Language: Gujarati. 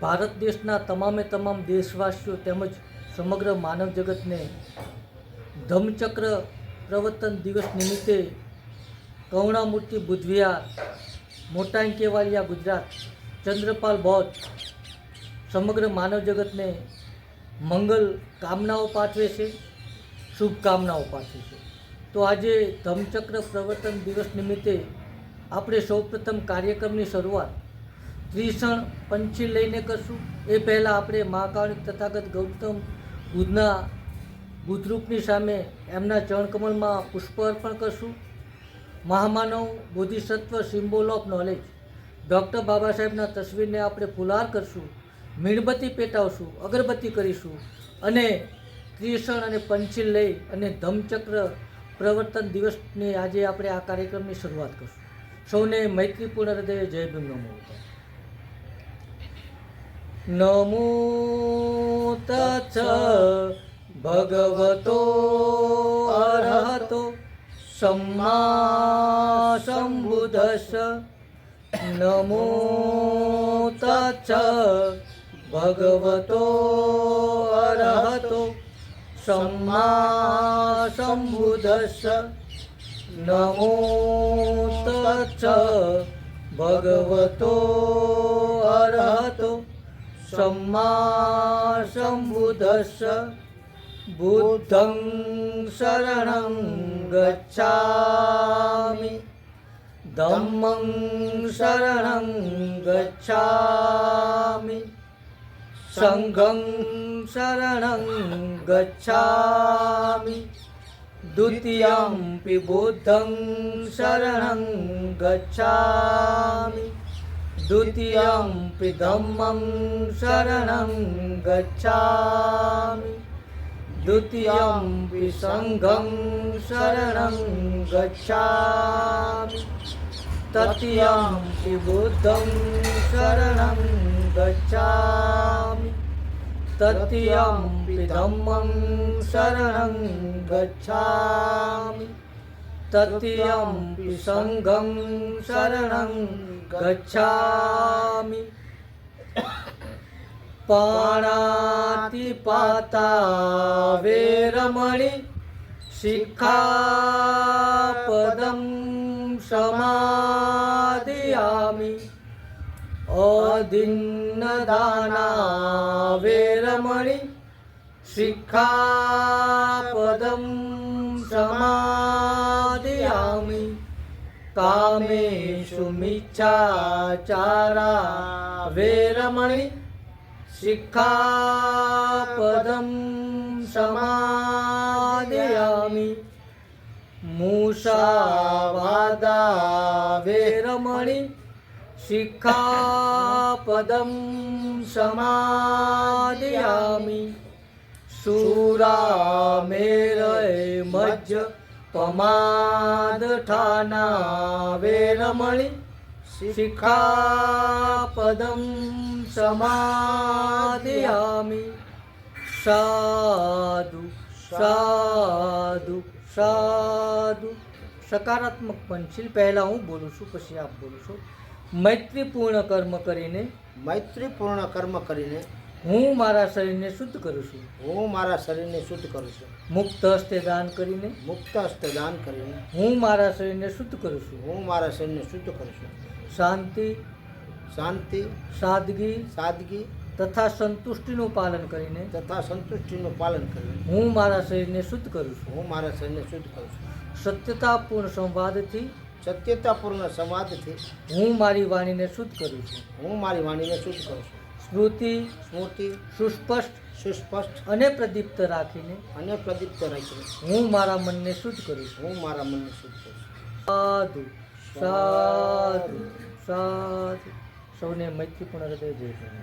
ભારત દેશના તમામે તમામ દેશવાસીઓ તેમજ સમગ્ર માનવ જગતને ધમ્મચક્ર પ્રવર્તન દિવસ નિમિત્તે કરુણામૂર્તિ બુદ્ધવિહાર મોટા કેવાલિયા ગુજરાત ચંદ્રપાલ બૌદ્ધ સમગ્ર માનવ જગતને મંગલ કામનાઓ પાઠવે છે, શુભકામનાઓ પાઠવે છે. તો આજે ધમ્મચક્ર પ્રવર્તન દિવસ નિમિત્તે આપણે સૌપ્રથમ કાર્યક્રમની શરૂઆત ત્રિશણ પંછી લઈને કરશું. એ પહેલાં આપણે મહાકાળ તથાગત ગૌતમ બુદ્ધના બુદ્ધરૂપની સામે એમના ચરણકમલમાં પુષ્પ અર્પણ કરશું. મહામાનવ બોધિસત્વ સિમ્બોલ ઓફ નોલેજ ડૉક્ટર બાબા સાહેબના તસવીરને આપણે ફુલહાર કરશું, મીણબત્તી પેટાવશું, અગરબત્તી કરીશું અને ત્રિશણ અને પંચીલ લઈ અને ધમ્મચક્ર પ્રવર્તન દિવસની આજે આપણે આ કાર્યક્રમની શરૂઆત કરશું. સૌને મૈત્રીપૂર્ણ હૃદયે જય ભીમ નમો. નમો તચ્છ ભગવતો અરહતો સમ્મા સંબુદ્ધસ્સ. નમો તચ્છ ભગવતો અરહતો સમ્મા સંબુદ્ધસ્સ. નમો તચ્છ ભગવતો અરહતો સમ્મા સંબુદ્ધસ્સ. બુદ્ધં શરણં ગચ્છામિ, ધમ્મં શરણં ગચ્છામિ, સંઘં શરણં ગચ્છામિ. દ્વિતીયમ્પિ બુદ્ધં શરણં ગચ્છામિ, દ્વિતીયમ્પિ ધમ્મં શરણં ગચ્છામિ, દ્વિતીયમ્પિ સંઘં શરણં ગચ્છામિ, તૃતીયમ્પિ બુદ્ધં શરણં ગચ્છામિ, તૃતીયમ્પિ ધમ્મં શરણં ગચ્છામિ, તૃતીયમ્પિ સંઘં શરણં ગચ્છામિ. પાણાતિપાતા વેરમણિ સિક્ખાપદં સમાદિયામિ. અદિન્નદાના વેરમણિ સિક્ખાપદં સમાદિયામિ. કામેષુ મિચ્છાચારા વેરમણિ સિક્ખાપદં સમાદિયામિ. મૂષાવાદા વેરમણિ સિક્ખાપદં સમાદિયામિ. શૂરામેરય મજ્જ પમાદઠાના વેરમણિ સિક્ખાપદં સમાદિયામિ. સાધુ સાધુ સાધુ. સકારાત્મક પંચીલ પહેલાં હું બોલું છું, પછી આપ બોલું છો. મૈત્રીપૂર્ણ કર્મ કરીને, મૈત્રીપૂર્ણ કર્મ કરીને હું મારા શરીરને શુદ્ધ કરું છું. હું મારા શરીરને શુદ્ધ કરું છું. મુક્ત હસ્તે દાન કરીને, મુક્ત હસ્તે દાન કરીને હું મારા શરીરને શુદ્ધ કરું છું. હું મારા શરીરને શુદ્ધ કરું છું. શાંતિ, શાંતિ, સાદગી સાદગી તથા સંતુષ્ટિનું પાલન કરીને તથા સંતુષ્ટિનું પાલન કરીને હું મારા શરીરને શુદ્ધ કરું છું. હું મારા શરીરને શુદ્ધ કરું છું. સત્યતાપૂર્ણ સંવાદથી સત્યતાપૂર્ણ સંવાદથી હું મારી વાણીને શુદ્ધ કરું છું. હું મારી વાણીને શુદ્ધ કરું છું. સ્મૃતિ સ્મૃતિ સુસ્પષ્ટ સુસ્પષ્ટ અને પ્રદીપ્ત રાખીને અને પ્રદીપ્ત રાખીને હું મારા મનને શુદ્ધ કરું છું. હું મારા મનને શુદ્ધ કરું છું. સાધુ સાધુ સાધુ. સૌને મૈત્રીપૂર્ણ હૃદય જય ભીમ.